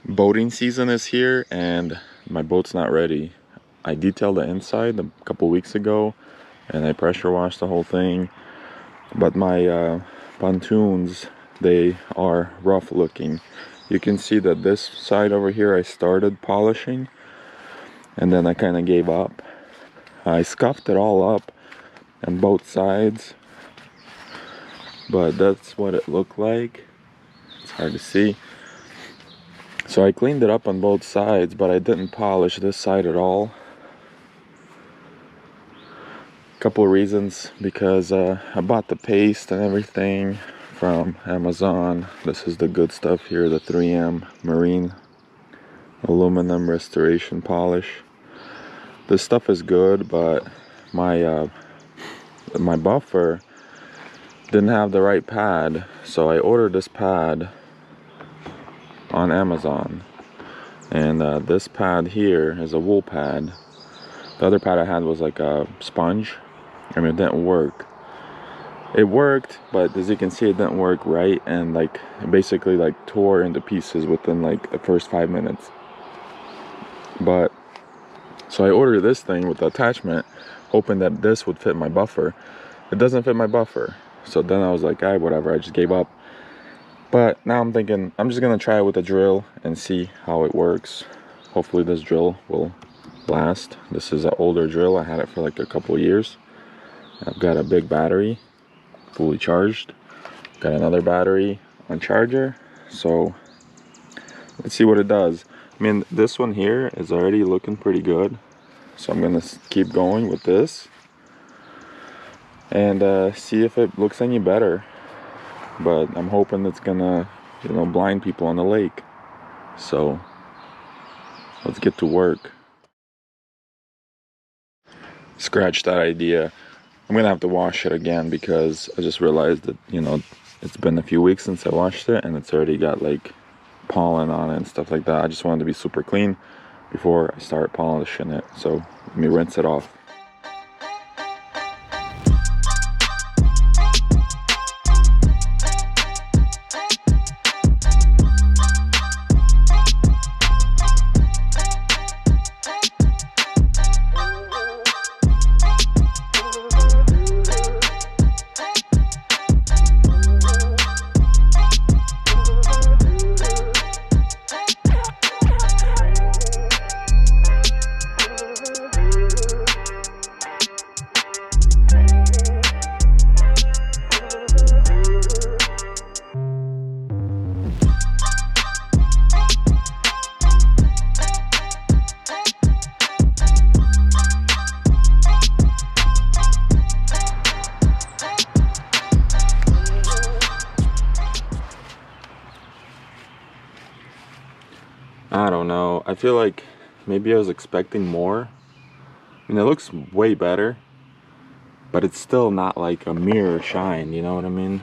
Boating season is here and my boat's not ready. I detailed the inside a couple weeks ago and I pressure washed the whole thing, but my pontoons, they are rough looking. You can see that this side over here I started polishing and then I kind of gave up. I scuffed it all up on both sides, but that's what it looked like. It's hard to see. So I cleaned it up on both sides, but I didn't polish this side at all. Couple of reasons, because I bought the paste and everything from Amazon. This is the good stuff here, the 3M Marine Aluminum Restoration Polish. This stuff is good, but my buffer didn't have the right pad, so I ordered this pad on Amazon, and this pad here is a wool pad. The other pad I had was like a sponge. I mean, it didn't work. It worked, but as you can see, it didn't work right, and like it basically like tore into pieces within like the first 5 minutes. But so I ordered this thing with the attachment, hoping that this would fit my buffer. It doesn't fit my buffer, so then I was like, ah, whatever. I just gave up. But now I'm thinking I'm just gonna try it with a drill and see how it works. Hopefully this drill will last. This is an older drill. I had it for like a couple of years. I've got a big battery, fully charged. Got another battery on charger. So let's see what it does. I mean, this one here is already looking pretty good. So I'm gonna keep going with this and see if it looks any better. But I'm hoping it's gonna, you know, blind people on the lake. So let's get to work. Scratch that idea. I'm gonna have to wash it again because I just realized that, you know, it's been a few weeks since I washed it and it's already got like pollen on it and stuff like that. I just wanted to be super clean before I start polishing it. So let me rinse it off. I don't know. I feel like maybe I was expecting more. I mean, it looks way better, but it's still not like a mirror shine, you know what I mean?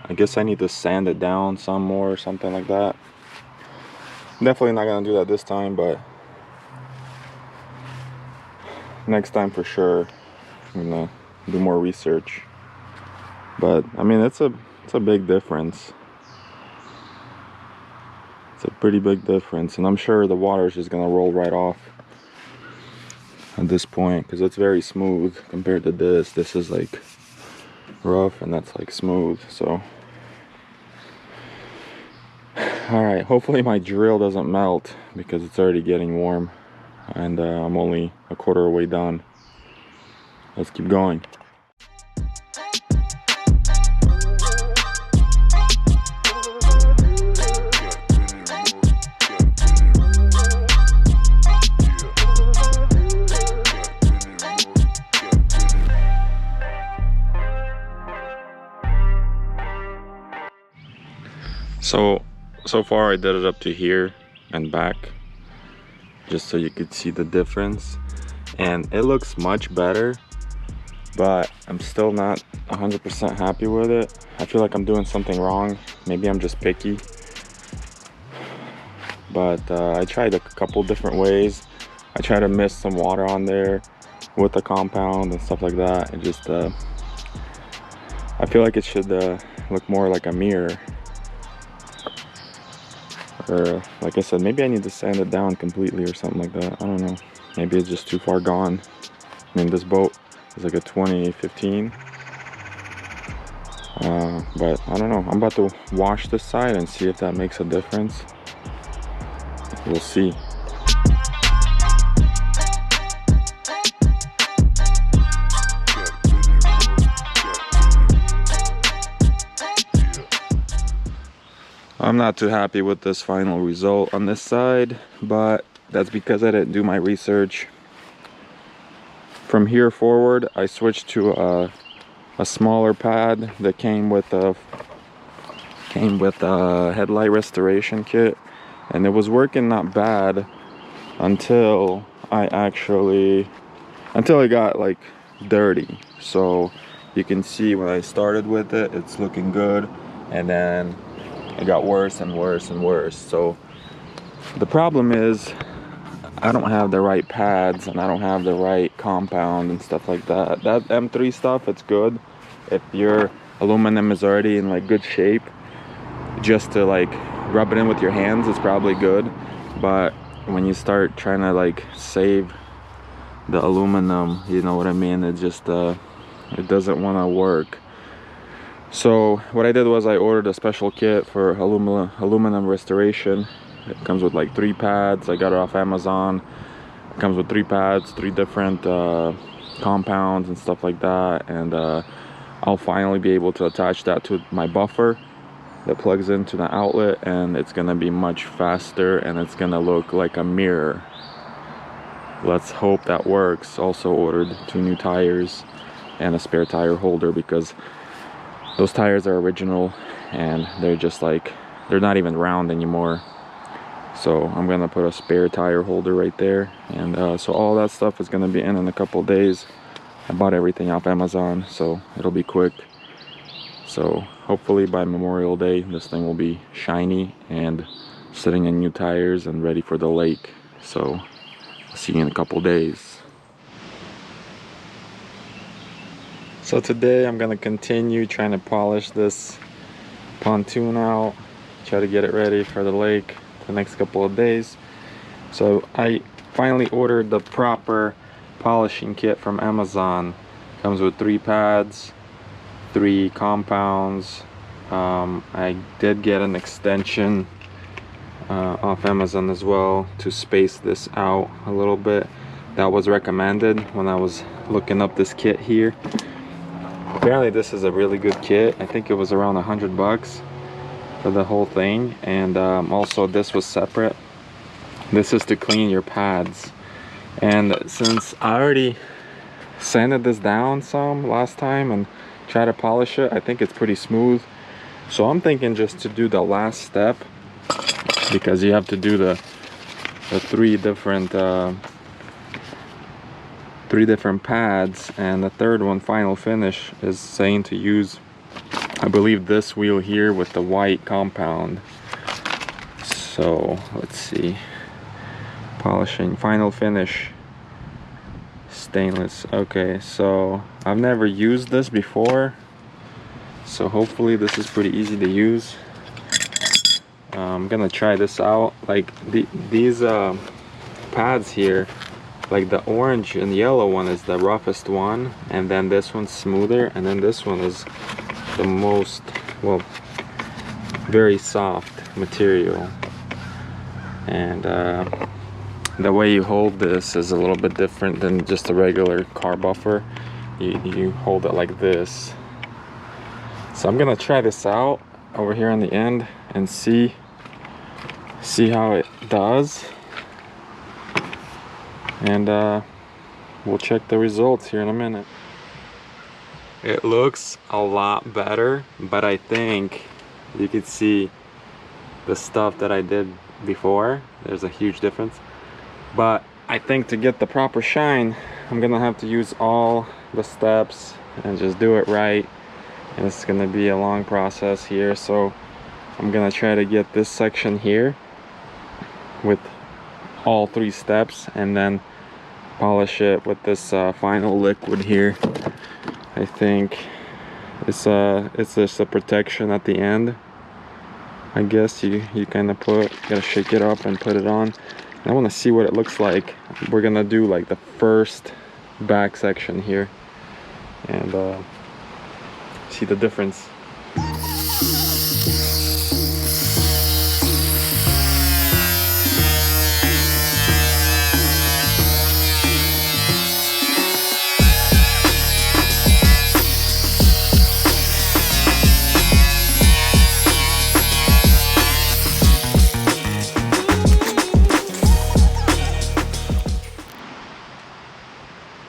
I guess I need to sand it down some more or something like that. Definitely not gonna do that this time, but next time for sure. I'm gonna do more research. But I mean, it's a big difference. It's a pretty big difference, and I'm sure the water is just gonna roll right off at this point because it's very smooth compared to this. This is like rough and that's like smooth. So all right, hopefully my drill doesn't melt because it's already getting warm and I'm only a quarter way done. Let's keep going. So far I did it up to here and back just so you could see the difference, and it looks much better, but I'm still not 100% happy with it. I feel like I'm doing something wrong. Maybe I'm just picky, but I tried a couple different ways. I tried to mist some water on there with the compound and stuff like that. It just I feel like it should look more like a mirror. Or like I said, maybe I need to sand it down completely or something like that. I don't know. Maybe it's just too far gone. I mean, this boat is like a 2015. But I don't know. I'm about to wash this side and see if that makes a difference. We'll see. I'm not too happy with this final result on this side, but that's because I didn't do my research. From here forward, I switched to a smaller pad that came with a headlight restoration kit, and it was working not bad until it got like dirty. So you can see when I started with it, it's looking good, and then it got worse and worse and worse. So the problem is I don't have the right pads and I don't have the right compound and stuff like that. That M3 stuff, it's good if your aluminum is already in like good shape. Just to like rub it in with your hands, it's probably good. But when you start trying to like save the aluminum, you know what I mean, it just it doesn't want to work. So what I did was I ordered a special kit for aluminum restoration. It comes with like 3 pads. I got it off Amazon. It comes with 3 pads, 3 different compounds and stuff like that. And I'll finally be able to attach that to my buffer that plugs into the outlet, and it's gonna be much faster and it's gonna look like a mirror. Let's hope that works. Also ordered 2 new tires and a spare tire holder, because those tires are original and they're just like, they're not even round anymore. So I'm gonna put a spare tire holder right there, and so all that stuff is gonna be in a couple days. I bought everything off Amazon, so it'll be quick. So hopefully by Memorial Day this thing will be shiny and sitting in new tires and ready for the lake. So I'll see you in a couple days. So today I'm gonna continue trying to polish this pontoon out, try to get it ready for the lake the next couple of days. So I finally ordered the proper polishing kit from Amazon. Comes with 3 pads, 3 compounds. I did get an extension off Amazon as well to space this out a little bit. That was recommended when I was looking up this kit here. Apparently this is a really good kit. I think it was around $100 for the whole thing. And also this was separate. This is to clean your pads. And since I already sanded this down some last time and tried to polish it, I think it's pretty smooth. So I'm thinking just to do the last step, because you have to do the 3 different pads, and the 3rd one, final finish, is saying to use, I believe, this wheel here with the white compound. So let's see, polishing, final finish, stainless. Okay, so I've never used this before, so hopefully this is pretty easy to use. I'm gonna try this out. Like these pads here, like the orange and yellow one is the roughest one, and then this one's smoother, and then this one is the most, well, very soft material. And the way you hold this is a little bit different than just a regular car buffer. You hold it like this. So I'm gonna try this out over here on the end and see how it does. And we'll check the results here in a minute. It looks a lot better, but I think you could see the stuff that I did before. There's a huge difference. But I think to get the proper shine, I'm gonna have to use all the steps and just do it right. And it's gonna be a long process here. So I'm gonna try to get this section here with all 3 steps, and then polish it with this final liquid here. I think it's just a protection at the end, I guess you kind of gotta shake it up and put it on. And I want to see what it looks like. We're gonna do like the first back section here and see the difference.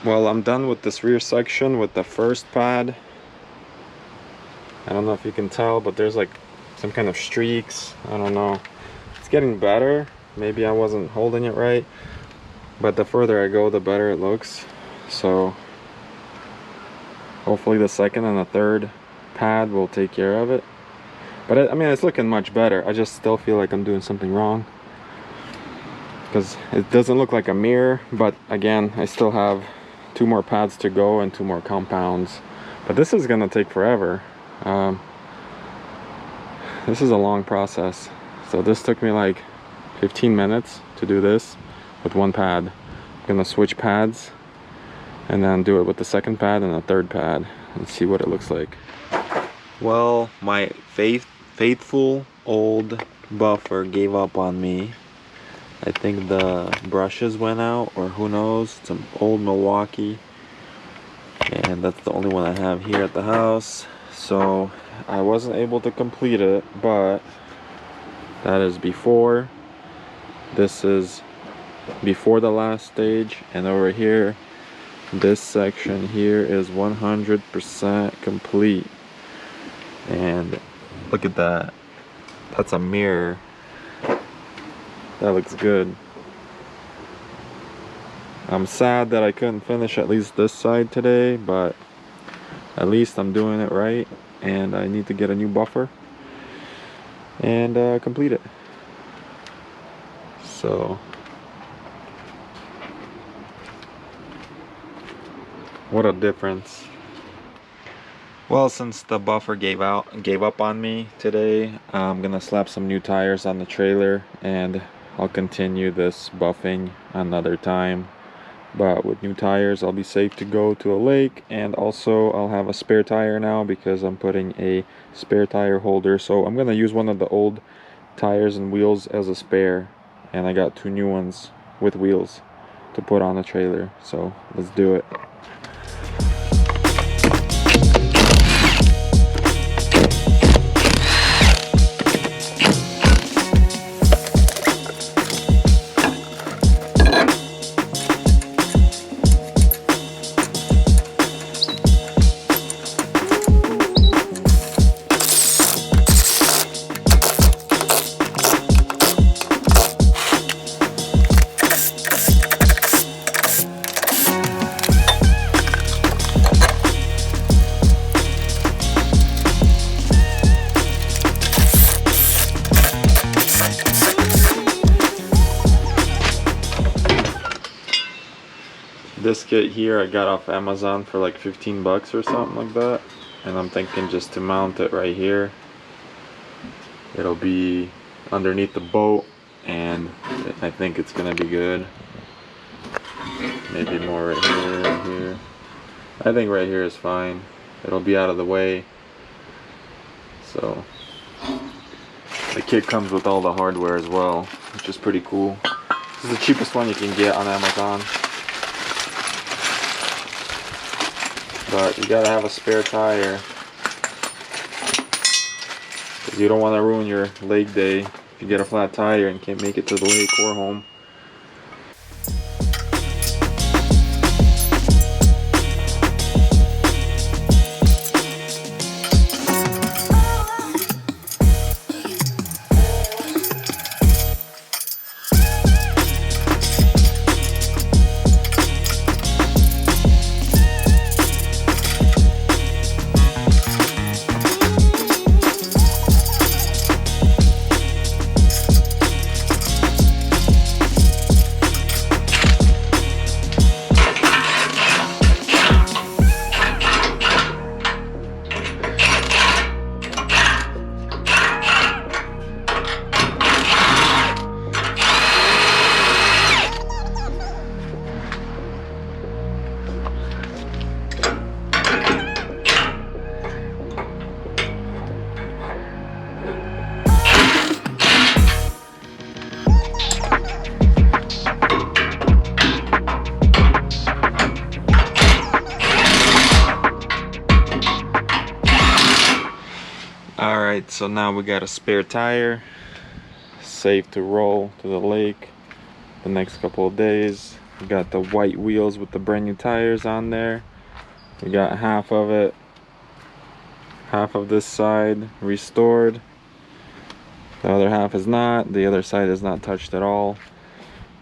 Well, I'm done with this rear section with the first pad. I don't know if you can tell, but there's like some kind of streaks. I don't know. It's getting better. Maybe I wasn't holding it right, but the further I go, the better it looks. So hopefully the second and the third pad will take care of it. But I mean, it's looking much better. I just still feel like I'm doing something wrong, because it doesn't look like a mirror. But again, I still have 2 more pads to go and 2 more compounds, but this is gonna take forever. This is a long process. So this took me like 15 minutes to do this with 1 pad. I'm gonna switch pads and then do it with the second pad and the third pad and see what it looks like. Well, my faithful old buffer gave up on me. I think the brushes went out, or who knows. It's an old Milwaukee, and that's the only one I have here at the house. So I wasn't able to complete it, but that is before. This is before the last stage, and over here, this section here is 100% complete. And look at that. That's a mirror. That looks good. I'm sad that I couldn't finish at least this side today, but at least I'm doing it right, and I need to get a new buffer and complete it. So what a difference. Well, since the buffer gave up on me today, I'm gonna slap some new tires on the trailer, and I'll continue this buffing another time. But with new tires, I'll be safe to go to a lake, and also I'll have a spare tire now because I'm putting a spare tire holder. So I'm gonna use one of the old tires and wheels as a spare, and I got 2 new ones with wheels to put on the trailer. So let's do it. This kit here I got off Amazon for like 15 bucks or something like that, and I'm thinking just to mount it right here, it'll be underneath the boat, and I think it's gonna be good. Maybe more right here, right here. I think right here is fine. It'll be out of the way. So the kit comes with all the hardware as well, which is pretty cool. This is the cheapest one you can get on Amazon. But you gotta have a spare tire, because you don't want to ruin your lake day if you get a flat tire and can't make it to the lake or home. So now we got a spare tire, safe to roll to the lake the next couple of days. We got the white wheels with the brand new tires on there. We got half of it, half of this side restored. The other half is not. The other side is not touched at all.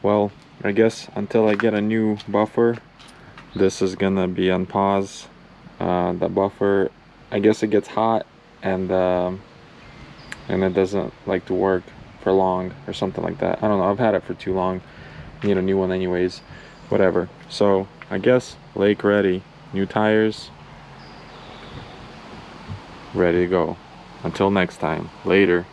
Well, I guess until I get a new buffer, this is gonna be on pause. The buffer, I guess it gets hot and it doesn't like to work for long or something like that. I don't know. I've had it for too long. Need a new one anyways. Whatever. So I guess lake ready. New tires. Ready to go. Until next time. Later.